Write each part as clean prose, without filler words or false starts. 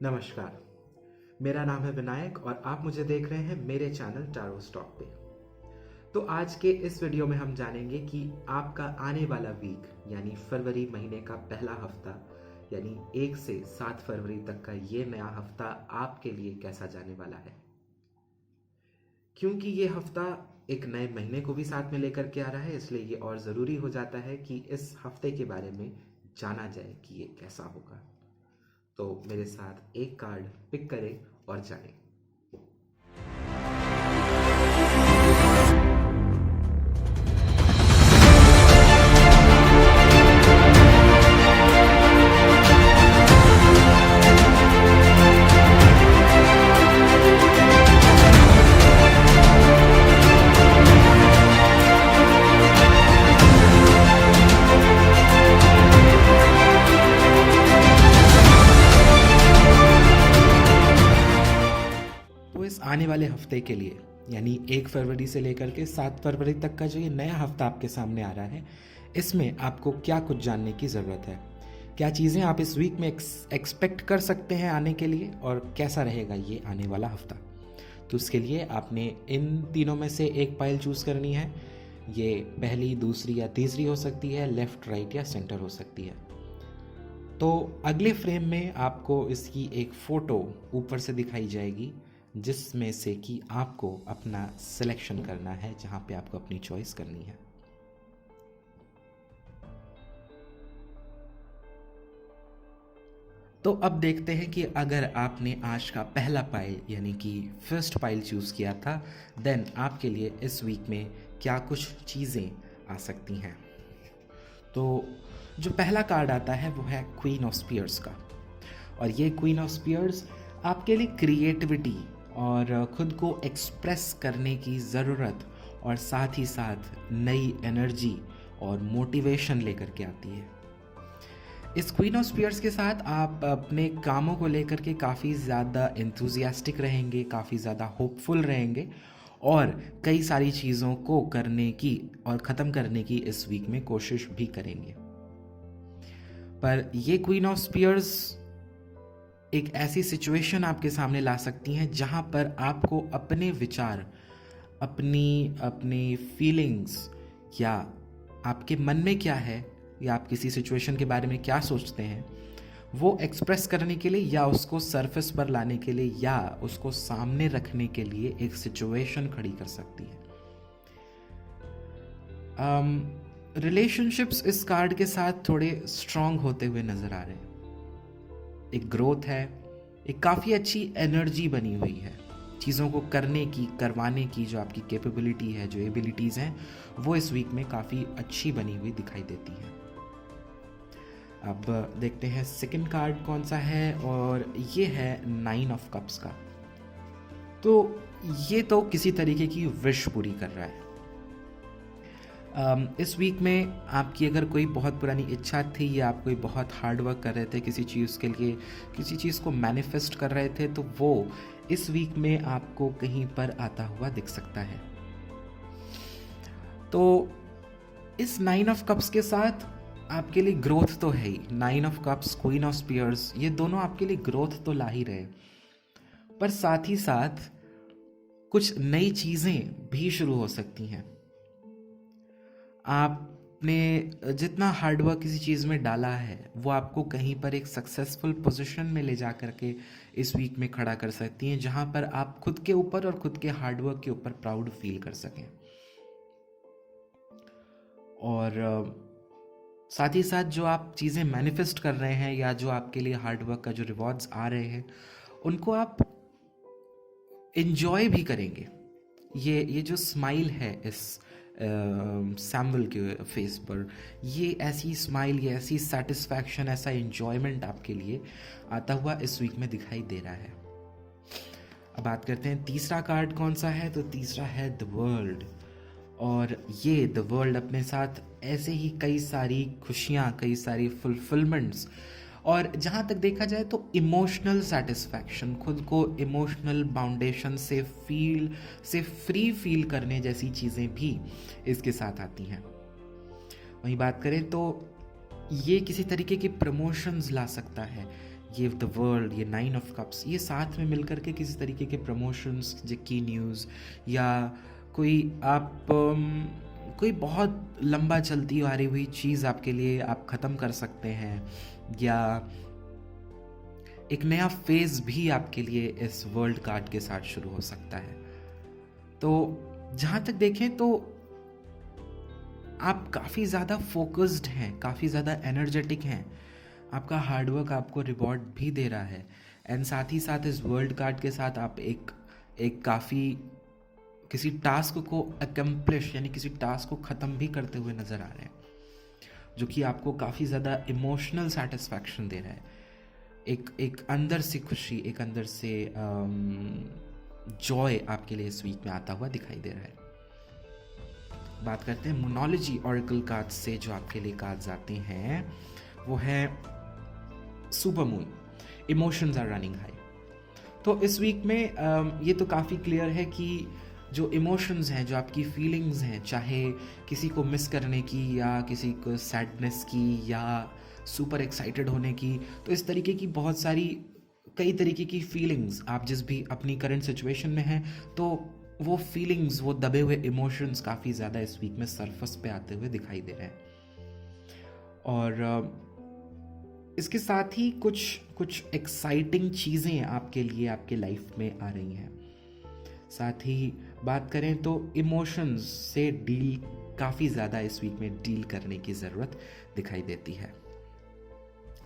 नमस्कार। मेरा नाम है विनायक और आप मुझे देख रहे हैं मेरे चैनल टैरो स्टॉक पे। तो आज के इस वीडियो में हम जानेंगे कि आपका आने वाला वीक यानी फरवरी महीने का पहला हफ्ता यानी 1 से 7 फरवरी तक का ये नया हफ्ता आपके लिए कैसा जाने वाला है। क्योंकि ये हफ्ता एक नए महीने को भी साथ में लेकर के आ रहा है, इसलिए ये और ज़रूरी हो जाता है कि इस हफ्ते के बारे में जाना जाए कि ये कैसा होगा। तो मेरे साथ एक कार्ड पिक करें और जानें। तो इस आने वाले हफ्ते के लिए यानी 1 फरवरी से लेकर के 7 फरवरी तक का जो ये नया हफ्ता आपके सामने आ रहा है, इसमें आपको क्या कुछ जानने की ज़रूरत है, क्या चीज़ें आप इस वीक में एक्सपेक्ट कर सकते हैं आने के लिए और कैसा रहेगा ये आने वाला हफ्ता। तो उसके लिए आपने इन तीनों में से एक पाइल चूज़ करनी है। ये पहली, दूसरी या तीसरी हो सकती है, लेफ़्ट, राइट या सेंटर हो सकती है। तो अगले फ्रेम में आपको इसकी एक फ़ोटो ऊपर से दिखाई जाएगी, जिसमें से कि आपको अपना सिलेक्शन करना है, जहां पे आपको अपनी चॉइस करनी है। तो अब देखते हैं कि अगर आपने आज का पहला पाइल यानी कि फर्स्ट पाइल चूज़ किया था, देन आपके लिए इस वीक में क्या कुछ चीज़ें आ सकती हैं। तो जो पहला कार्ड आता है वो है क्वीन ऑफ स्पीयर्स का, और ये क्वीन ऑफ स्पीयर्स आपके लिए क्रिएटिविटी और ख़ुद को एक्सप्रेस करने की ज़रूरत और साथ ही साथ नई एनर्जी और मोटिवेशन लेकर के आती है। इस क्वीन ऑफ स्पीयर्स के साथ आप अपने कामों को लेकर के काफ़ी ज़्यादा एंथुजियास्टिक रहेंगे, काफ़ी ज़्यादा होपफुल रहेंगे और कई सारी चीज़ों को करने की और ख़त्म करने की इस वीक में कोशिश भी करेंगे। पर ये क्वीन ऑफ स्पीयर्स एक ऐसी सिचुएशन आपके सामने ला सकती हैं जहां पर आपको अपने विचार, अपनी फीलिंग्स या आपके मन में क्या है या आप किसी सिचुएशन के बारे में क्या सोचते हैं, वो एक्सप्रेस करने के लिए या उसको सरफेस पर लाने के लिए या उसको सामने रखने के लिए एक सिचुएशन खड़ी कर सकती है। रिलेशनशिप्स इस कार्ड के साथ थोड़े स्ट्रांग होते हुए नजर आ रहे हैं। एक ग्रोथ है, एक काफ़ी अच्छी एनर्जी बनी हुई है, चीज़ों को करने की, करवाने की जो आपकी कैपेबिलिटी है, जो एबिलिटीज़ हैं, वो इस वीक में काफ़ी अच्छी बनी हुई दिखाई देती है। अब देखते हैं सेकंड कार्ड कौन सा है, और ये है 9 ऑफ कप्स का। तो ये तो किसी तरीके की विश पूरी कर रहा है। इस वीक में आपकी अगर कोई बहुत पुरानी इच्छा थी या आप कोई बहुत हार्ड वर्क कर रहे थे किसी चीज़ के लिए, किसी चीज़ को मैनिफेस्ट कर रहे थे, तो वो इस वीक में आपको कहीं पर आता हुआ दिख सकता है। तो इस 9 ऑफ कप्स के साथ आपके लिए ग्रोथ तो है ही। 9 of cups, queen of spears, ये दोनों आपके लिए ग्रोथ तो ला ही रहे, पर साथ ही साथ कुछ नई चीज़ें भी शुरू हो सकती हैं। आपने जितना हार्डवर्क किसी चीज़ में डाला है, वो आपको कहीं पर एक सक्सेसफुल पोजीशन में ले जा करके इस वीक में खड़ा कर सकती हैं, जहां पर आप खुद के ऊपर और खुद के हार्डवर्क के ऊपर प्राउड फील कर सकें। और साथ ही साथ जो आप चीज़ें मैनिफेस्ट कर रहे हैं या जो आपके लिए हार्डवर्क का जो रिवॉर्ड्स आ रहे हैं, उनको आप एंजॉय भी करेंगे। ये जो स्माइल है इस सैमुअल के फेस पर, ये ऐसी स्माइल, ये ऐसी सेटिस्फैक्शन, ऐसा एंजॉयमेंट आपके लिए आता हुआ इस वीक में दिखाई दे रहा है। अब बात करते हैं तीसरा कार्ड कौन सा है। तो तीसरा है द वर्ल्ड, और ये द वर्ल्ड अपने साथ ऐसे ही कई सारी खुशियाँ, कई सारी फुलफिलमेंट्स और जहाँ तक देखा जाए तो इमोशनल सेटिस्फैक्शन, खुद को इमोशनल बाउंडेशन से फ्री फील करने जैसी चीज़ें भी इसके साथ आती हैं। वहीं बात करें तो ये किसी तरीके के प्रमोशंस ला सकता है, ये द वर्ल्ड, ये 9 ऑफ कप्स, ये साथ में मिलकर के किसी तरीके के प्रमोशंस की न्यूज़ या कोई आप कोई बहुत लंबा चलती आ रही हुई चीज़ आपके लिए आप ख़त्म कर सकते हैं, या एक नया फेज़ भी आपके लिए इस वर्ल्ड कार्ड के साथ शुरू हो सकता है। तो जहाँ तक देखें तो आप काफ़ी ज़्यादा फोकस्ड हैं, काफ़ी ज़्यादा एनर्जेटिक हैं, आपका हार्डवर्क आपको रिवॉर्ड भी दे रहा है। एंड साथ ही साथ इस वर्ल्ड कार्ड के साथ आप एक एक काफ़ी किसी टास्क को अकम्प्लिश यानी किसी टास्क को ख़त्म भी करते हुए नज़र आ रहे हैं, जो कि आपको काफ़ी ज़्यादा इमोशनल सेटिस्फैक्शन दे रहा है। एक अंदर से खुशी, एक अंदर से जॉय आपके लिए इस वीक में आता हुआ दिखाई दे रहा है। बात करते हैं मोनोलॉजी ऑरेकल कार्ड्स से जो आपके लिए कार्ड्स आते हैं, वो है super moon, emotions are running high. तो इस वीक में ये तो काफ़ी क्लियर है कि जो इमोशंस हैं, जो आपकी फीलिंग्स हैं, चाहे किसी को मिस करने की या किसी को सैडनेस की या सुपर एक्साइटेड होने की, तो इस तरीके की बहुत सारी कई तरीके की फीलिंग्स आप जिस भी अपनी करंट सिचुएशन में हैं, तो वो फीलिंग्स, वो दबे हुए इमोशंस काफ़ी ज़्यादा इस वीक में सरफस पे आते हुए दिखाई दे रहे हैं। और इसके साथ ही कुछ एक्साइटिंग चीज़ें आपके लिए आपके लाइफ में आ रही हैं। साथ ही बात करें तो इमोशंस से डील काफ़ी ज़्यादा इस वीक में डील करने की ज़रूरत दिखाई देती है।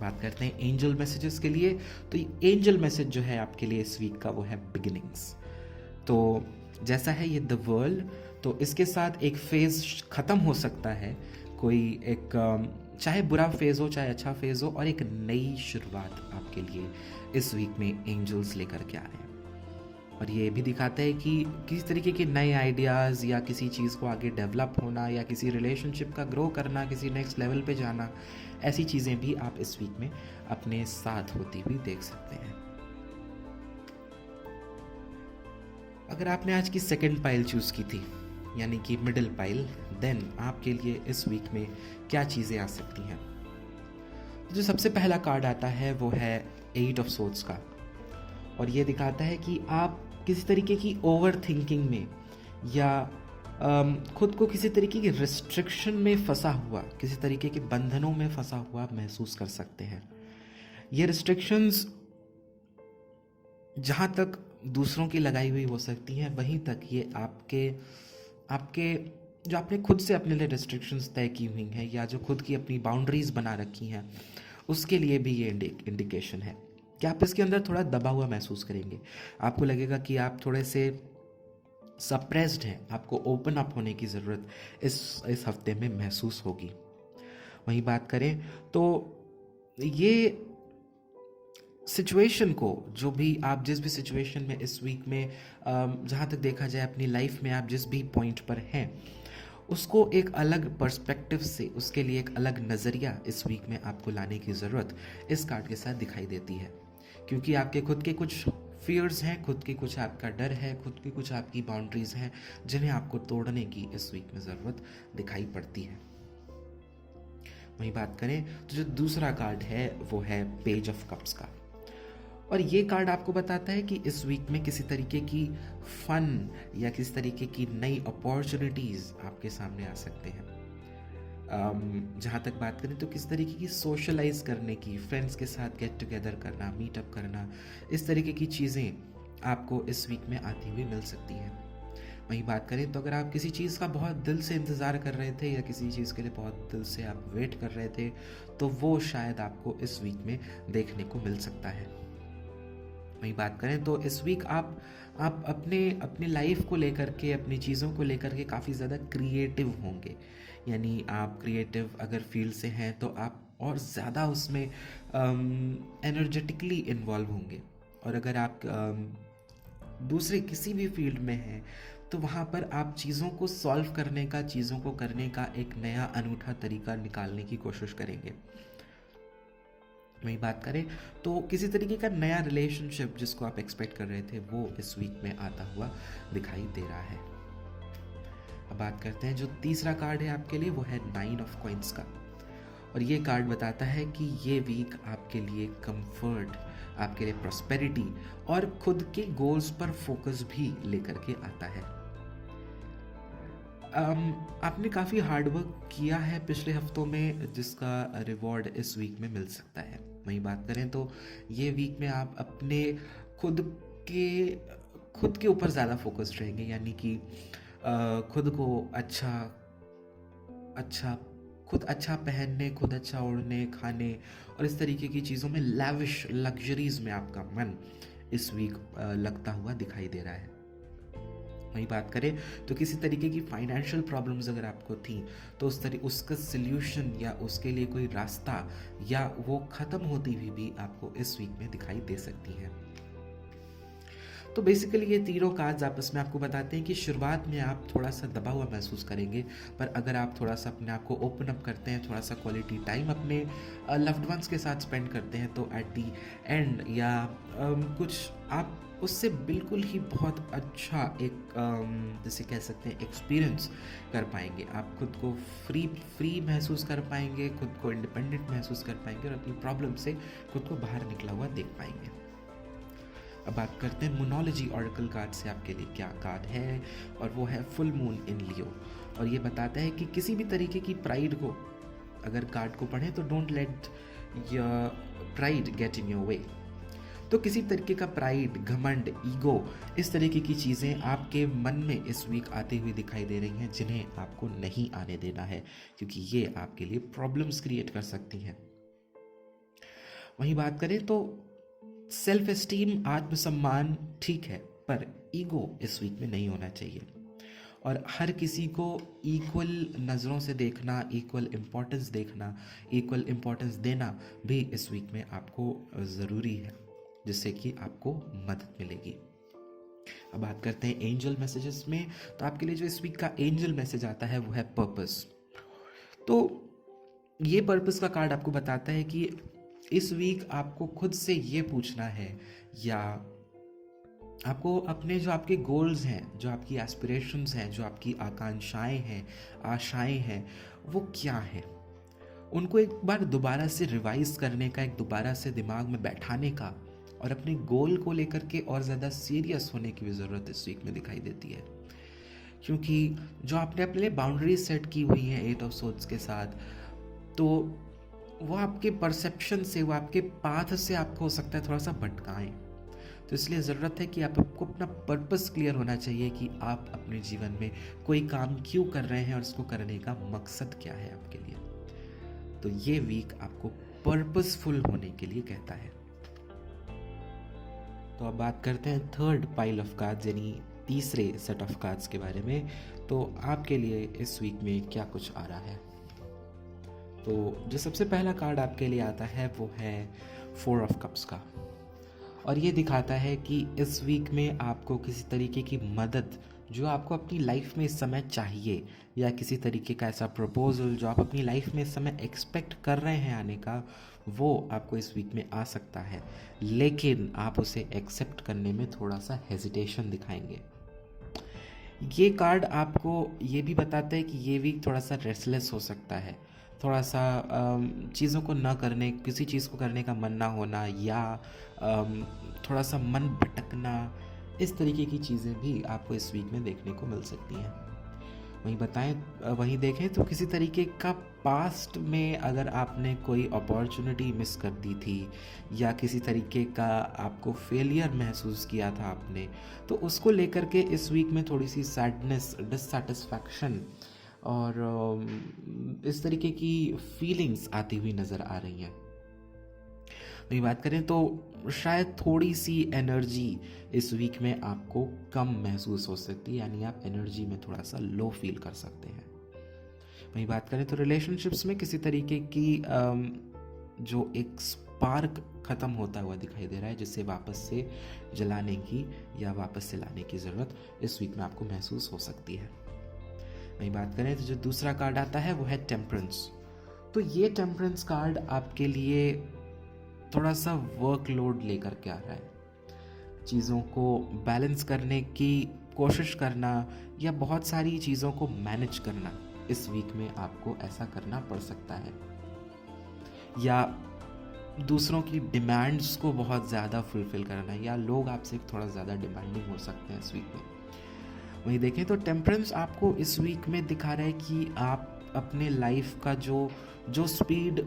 बात करते हैं एंजल मैसेजेस के लिए, तो एंजल मैसेज जो है आपके लिए इस वीक का वो है बिगिनिंग्स। तो जैसा है ये द वर्ल्ड, तो इसके साथ एक फेज़ ख़त्म हो सकता है, कोई एक चाहे बुरा फेज़ हो चाहे अच्छा फेज़ हो, और एक नई शुरुआत आपके लिए इस वीक में एंजल्स लेकर के आ रहे हैं। और ये भी दिखाता है कि किस तरीके के नए आइडियाज़ या किसी चीज़ को आगे डेवलप होना या किसी रिलेशनशिप का ग्रो करना, किसी नेक्स्ट लेवल पे जाना, ऐसी चीज़ें भी आप इस वीक में अपने साथ होती हुई देख सकते हैं। अगर आपने आज की सेकंड पाइल चूज़ की थी, यानी कि मिडिल पाइल, देन आपके लिए इस वीक में क्या चीज़ें आ सकती हैं। जो सबसे पहला कार्ड आता है वो है 8 ऑफ सोर्ड्स का, और ये दिखाता है कि आप किसी तरीके की ओवर थिंकिंग में या खुद को किसी तरीके की रिस्ट्रिक्शन में फंसा हुआ, किसी तरीके के बंधनों में फंसा हुआ महसूस कर सकते हैं। ये रिस्ट्रिक्शंस जहाँ तक दूसरों की लगाई हुई हो सकती हैं, वहीं तक ये आपके जो आपने खुद से अपने लिए रिस्ट्रिक्शंस तय की हुई हैं या जो खुद की अपनी बाउंड्रीज बना रखी हैं, उसके लिए भी ये इंडिकेशन है कि आप इसके अंदर थोड़ा दबा हुआ महसूस करेंगे। आपको लगेगा कि आप थोड़े से सप्रेस्ड हैं, आपको ओपन अप होने की ज़रूरत इस हफ्ते में महसूस होगी। वहीं बात करें तो ये सिचुएशन को, जो भी आप जिस भी सिचुएशन में इस वीक में जहाँ तक देखा जाए अपनी लाइफ में आप जिस भी पॉइंट पर हैं, उसको एक अलग पर्सपेक्टिव से, उसके लिए एक अलग नज़रिया इस वीक में आपको लाने की ज़रूरत इस कार्ड के साथ दिखाई देती है। क्योंकि आपके खुद के कुछ फियर्स हैं, खुद के कुछ आपका डर है, खुद की कुछ आपकी बाउंड्रीज़ हैं जिन्हें आपको तोड़ने की इस वीक में ज़रूरत दिखाई पड़ती है। वहीं बात करें तो जो दूसरा कार्ड है वो है पेज ऑफ कप्स का, और ये कार्ड आपको बताता है कि इस वीक में किसी तरीके की फन या किसी तरीके की नई अपॉर्चुनिटीज़ आपके सामने आ सकते हैं। जहाँ तक बात करें तो किस तरीके की सोशलाइज करने की, फ्रेंड्स के साथ गेट टुगेदर करना, मीटअप करना, इस तरीके की चीज़ें आपको इस वीक में आती हुई मिल सकती हैं। वहीं बात करें तो अगर आप किसी चीज़ का बहुत दिल से इंतज़ार कर रहे थे या किसी चीज़ के लिए बहुत दिल से आप वेट कर रहे थे, तो वो शायद आपको इस वीक में देखने को मिल सकता है। वहीं बात करें तो इस वीक आप अपने लाइफ को लेकर के, अपनी चीज़ों को लेकर के काफ़ी ज़्यादा क्रिएटिव होंगे। यानी आप क्रिएटिव अगर फील्ड से हैं तो आप और ज़्यादा उसमें एनर्जेटिकली इन्वॉल्व होंगे, और अगर आप दूसरे किसी भी फील्ड में हैं तो वहाँ पर आप चीज़ों को सॉल्व करने का, चीज़ों को करने का एक नया अनूठा तरीका निकालने की कोशिश करेंगे। वही बात करें तो किसी तरीके का नया रिलेशनशिप जिसको आप एक्सपेक्ट कर रहे थे वो इस वीक में आता हुआ दिखाई दे रहा है। अब बात करते हैं जो तीसरा कार्ड है आपके लिए, वो है 9 ऑफ कॉइंस का, और ये कार्ड बताता है कि ये वीक आपके लिए कंफर्ट, आपके लिए प्रॉस्पेरिटी और खुद के गोल्स पर फोकस भी लेकर के आता है। आपने काफ़ी हार्ड वर्क किया है पिछले हफ्तों में, जिसका रिवॉर्ड इस वीक में मिल सकता है। वहीं बात करें तो ये वीक में आप अपने खुद के खुद के ऊपर ज़्यादा फोकस्ड रहेंगे, यानी कि खुद को अच्छा अच्छा खुद अच्छा पहनने, खुद अच्छा ओढ़ने, खाने और इस तरीके की चीज़ों में, लैविश लग्जरीज में आपका मन इस वीक लगता हुआ दिखाई दे रहा है। वही बात करें तो किसी तरीके की फाइनेंशियल प्रॉब्लम्स अगर आपको थी तो उसका सल्यूशन या उसके लिए कोई रास्ता या वो ख़त्म होती हुई भी आपको इस वीक में दिखाई दे सकती है। तो बेसिकली ये तीनों कार्ड्स आपस में आपको बताते हैं कि शुरुआत में आप थोड़ा सा दबा हुआ महसूस करेंगे, पर अगर आप थोड़ा सा अपने आप को ओपन अप करते हैं, थोड़ा सा क्वालिटी टाइम अपने लव्ड वंस के साथ स्पेंड करते हैं, तो एट दी एंड या कुछ आप उससे बिल्कुल ही बहुत अच्छा एक जैसे कह सकते हैं एक्सपीरियंस कर पाएंगे। आप खुद को फ्री महसूस कर पाएंगे, खुद को इंडिपेंडेंट महसूस कर पाएंगे और अपनी प्रॉब्लम से खुद को बाहर निकला हुआ देख पाएंगे। अब बात करते हैं मोनोलॉजी ऑरेकल कार्ड से आपके लिए क्या कार्ड है, और वो है फुल मून इन लियो। और ये बताता है कि किसी भी तरीके की प्राइड को, अगर कार्ड को पढ़ें तो don't let your pride get in your way. तो किसी तरीके का प्राइड, घमंड, ईगो, इस तरीके की चीज़ें आपके मन में इस वीक आती हुई दिखाई दे रही हैं, जिन्हें आपको नहीं आने देना है, क्योंकि ये आपके लिए प्रॉब्लम्स क्रिएट कर सकती हैं। वहीं बात करें तो सेल्फ एस्टीम, आत्मसम्मान ठीक है, पर ईगो इस वीक में नहीं होना चाहिए। और हर किसी को इक्वल नज़रों से देखना, इक्वल इम्पोर्टेंस देखना, इक्वल इम्पोर्टेंस देना भी इस वीक में आपको ज़रूरी है, जिससे कि आपको मदद मिलेगी। अब बात करते हैं एंजल मैसेजेस में। तो आपके लिए जो इस वीक का एंजल मैसेज आता है वो है पर्पस। तो ये पर्पस का कार्ड आपको बताता है कि इस वीक आपको खुद से ये पूछना है, या आपको अपने जो आपके गोल्स हैं, जो आपकी एस्पिरेशंस हैं, जो आपकी आकांक्षाएं हैं, आशाएं हैं, वो क्या हैं, उनको एक बार दोबारा से रिवाइज करने का, एक दोबारा से दिमाग में बैठाने का, और अपने गोल को लेकर के और ज़्यादा सीरियस होने की भी ज़रूरत इस वीक में दिखाई देती है। क्योंकि जो आपने अपने लिए बाउंड्रीज सेट की हुई हैं 8 ऑफ सोर्ड्स के साथ, तो वो आपके परसेप्शन से, वो आपके पाथ से आपको हो सकता है थोड़ा सा भटकाएं। तो इसलिए ज़रूरत है कि आपको अपना पर्पस क्लियर होना चाहिए कि आप अपने जीवन में कोई काम क्यों कर रहे हैं और इसको करने का मकसद क्या है आपके लिए। तो ये वीक आपको पर्पसफुल होने के लिए कहता है। तो अब बात करते हैं थर्ड पाइल ऑफ कार्ड्स, यानी तीसरे सेट ऑफ कार्ड्स के बारे में। तो आपके लिए इस वीक में क्या कुछ आ रहा है। तो जो सबसे पहला कार्ड आपके लिए आता है वो है 4 ऑफ कप्स का, और ये दिखाता है कि इस वीक में आपको किसी तरीके की मदद जो आपको अपनी लाइफ में इस समय चाहिए, या किसी तरीके का ऐसा प्रपोजल जो आप अपनी लाइफ में इस समय एक्सपेक्ट कर रहे हैं आने का, वो आपको इस वीक में आ सकता है, लेकिन आप उसे एक्सेप्ट करने में थोड़ा सा हेजिटेशन दिखाएंगे। ये कार्ड आपको ये भी बताता है कि ये वीक थोड़ा सा रेस्टलेस हो सकता है, थोड़ा सा चीज़ों को ना करने, किसी चीज़ को करने का मन ना होना, या थोड़ा सा मन भटकना, इस तरीके की चीज़ें भी आपको इस वीक में देखने को मिल सकती हैं। वहीं देखें तो किसी तरीके का पास्ट में अगर आपने कोई अपॉर्चुनिटी मिस कर दी थी, या किसी तरीके का आपको फेलियर महसूस किया था आपने, तो उसको लेकर के इस वीक में थोड़ी सी सैडनेस, डिससैटिस्फैक्शन और इस तरीके की फीलिंग्स आती हुई नज़र आ रही हैं। वही बात करें तो शायद थोड़ी सी एनर्जी इस वीक में आपको कम महसूस हो सकती है, यानी आप एनर्जी में थोड़ा सा लो फील कर सकते हैं। वही बात करें तो रिलेशनशिप्स में किसी तरीके की जो एक स्पार्क ख़त्म होता हुआ दिखाई दे रहा है, जिससे वापस से जलाने की या वापस से लाने की ज़रूरत इस वीक में आपको महसूस हो सकती है। वही बात करें तो जो दूसरा कार्ड आता है वो है टेम्परेंस। तो ये टेम्परेंस कार्ड आपके लिए थोड़ा सा वर्कलोड लेकर के आ रहा है, चीज़ों को बैलेंस करने की कोशिश करना, या बहुत सारी चीज़ों को मैनेज करना, इस वीक में आपको ऐसा करना पड़ सकता है। या दूसरों की डिमांड्स को बहुत ज़्यादा फुलफ़िल करना, या लोग आपसे थोड़ा ज़्यादा डिमांडिंग हो सकते हैं इस वीक में। वहीं देखें तो टेम्परेंस आपको इस वीक में दिखा रहा है कि आप अपने लाइफ का जो जो स्पीड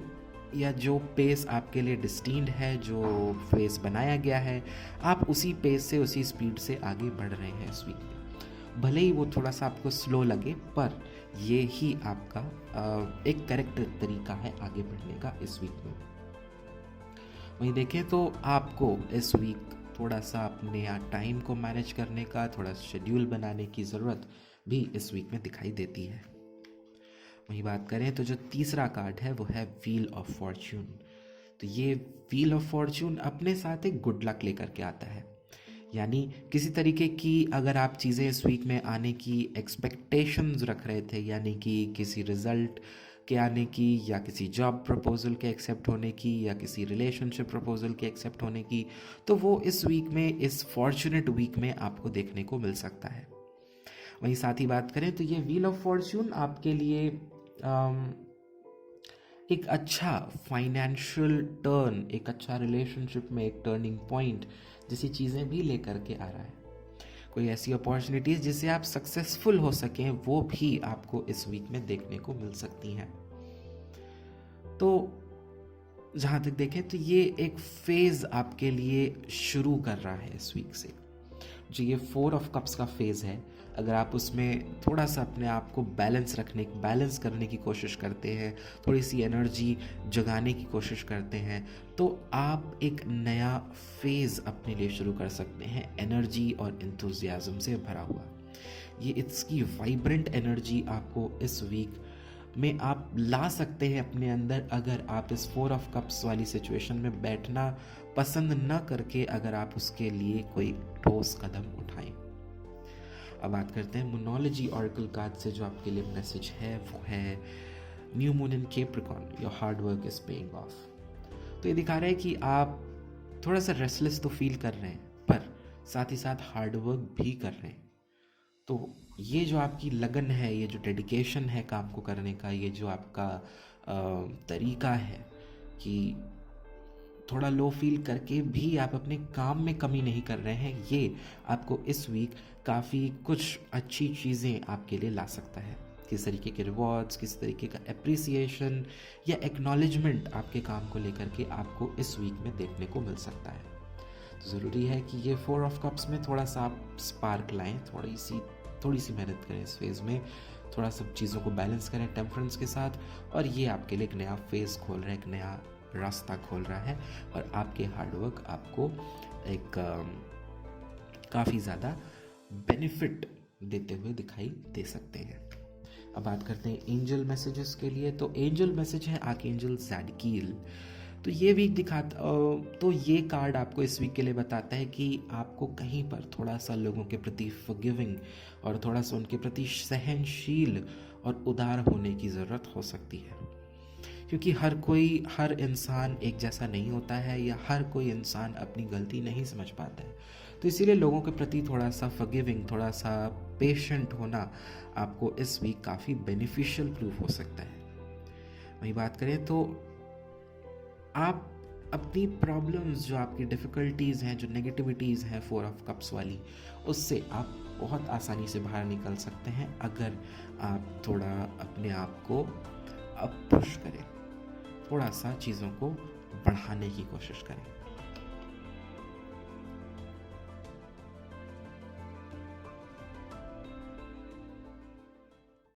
या जो पेस आपके लिए डिस्टिंड है, जो फेस बनाया गया है, आप उसी पेस से उसी स्पीड से आगे बढ़ रहे हैं इस वीक में। भले ही वो थोड़ा सा आपको स्लो लगे, पर ये ही आपका एक करेक्ट तरीका है आगे बढ़ने का इस वीक में। वहीं देखें तो आपको इस वीक थोड़ा सा अपने टाइम को मैनेज करने का, थोड़ा शेड्यूल बनाने की ज़रूरत भी इस वीक में दिखाई देती है। वहीं बात करें तो जो तीसरा कार्ड है वो है व्हील ऑफ फॉर्च्यून। तो ये व्हील ऑफ फॉर्च्यून अपने साथ एक गुड लक लेकर के आता है, यानी किसी तरीके की अगर आप चीज़ें इस वीक में आने की एक्सपेक्टेशंस रख रहे थे, यानी कि किसी रिज़ल्ट के आने की, या किसी जॉब प्रपोजल के एक्सेप्ट होने की, या किसी रिलेशनशिप प्रपोजल के एक्सेप्ट होने की, तो वो इस वीक में, इस फॉर्चुनेट वीक में आपको देखने को मिल सकता है। वहीं साथ ही बात करें तो ये व्हील ऑफ फॉर्च्यून आपके लिए एक अच्छा फाइनेंशियल टर्न, एक अच्छा रिलेशनशिप में एक टर्निंग पॉइंट जैसी चीज़ें भी लेकर के आ रहा है। कोई ऐसी अपॉर्चुनिटीज़ जिससे आप सक्सेसफुल हो सकें, वो भी आपको इस वीक में देखने को मिल सकती हैं। तो जहाँ तक देखें तो ये एक फेज़ आपके लिए शुरू कर रहा है इस वीक से। जो ये 4 ऑफ कप्स का फेज़ है, अगर आप उसमें थोड़ा सा अपने आप को बैलेंस करने की कोशिश करते हैं, थोड़ी सी एनर्जी जगाने की कोशिश करते हैं, तो आप एक नया फेज़ अपने लिए शुरू कर सकते हैं, एनर्जी और एंथुजियाज्म से भरा हुआ। ये इसकी वाइब्रेंट एनर्जी आपको इस वीक में आप ला सकते हैं अपने अंदर, अगर आप इस 4 ऑफ कप्स वाली सिचुएशन में बैठना पसंद न करके, अगर आप उसके लिए कोई ठोस कदम उठाएं। अब बात करते हैं मोनोलॉजी ऑरेकल कार्ड से जो आपके लिए मैसेज है, वो है new moon in Capricorn, your hard work is paying off. तो ये दिखा रहा है कि आप थोड़ा सा रेस्टलेस तो फील कर रहे हैं, पर साथ ही साथ हार्ड वर्क भी कर रहे हैं। तो ये जो आपकी लगन है, ये जो डेडिकेशन है काम को करने का, ये जो आपका तरीका है कि थोड़ा लो फील करके भी आप अपने काम में कमी नहीं कर रहे हैं, ये आपको इस वीक काफ़ी कुछ अच्छी चीज़ें आपके लिए ला सकता है। किस तरीके के रिवॉर्ड्स, किस तरीके का एप्रिसिएशन या एक्नॉलेजमेंट आपके काम को लेकर के आपको इस वीक में देखने को मिल सकता है। तो ज़रूरी है कि ये 4 ऑफ कप्स में थोड़ा सा आप स्पार्क लाएं, थोड़ी सी मेहनत करें इस फेज़ में, थोड़ा सब चीज़ों को बैलेंस करें टेम्परेंस के साथ, और ये आपके लिए एक नया फेज़ खोल रहा है, एक नया रास्ता खोल रहा है, और आपके हार्डवर्क आपको एक काफ़ी ज़्यादा बेनिफिट देते हुए दिखाई दे सकते हैं। अब बात करते हैं एंजल मैसेजेस के लिए। तो एंजल मैसेज है आर्कएंजल ज़ाडकील। तो ये वीक तो ये कार्ड आपको इस वीक के लिए बताता है कि आपको कहीं पर थोड़ा सा लोगों के प्रति फॉरगिविंग और थोड़ा सा उनके प्रति सहनशील और उदार होने की ज़रूरत हो सकती है, क्योंकि हर इंसान एक जैसा नहीं होता है, या हर कोई इंसान अपनी गलती नहीं समझ पाता है। तो इसीलिए लोगों के प्रति थोड़ा सा फॉरगिविंग, थोड़ा सा पेशेंट होना आपको इस वीक काफ़ी बेनिफिशियल प्रूफ हो सकता है। वही बात करें तो आप अपनी प्रॉब्लम्स, जो आपकी डिफ़िकल्टीज़ हैं, जो नेगेटिविटीज़ हैं 4 ऑफ कप्स वाली, उससे आप बहुत आसानी से बाहर निकल सकते हैं अगर आप थोड़ा अपने आप को पुश करें, थोड़ा सा चीज़ों को बढ़ाने की कोशिश करें।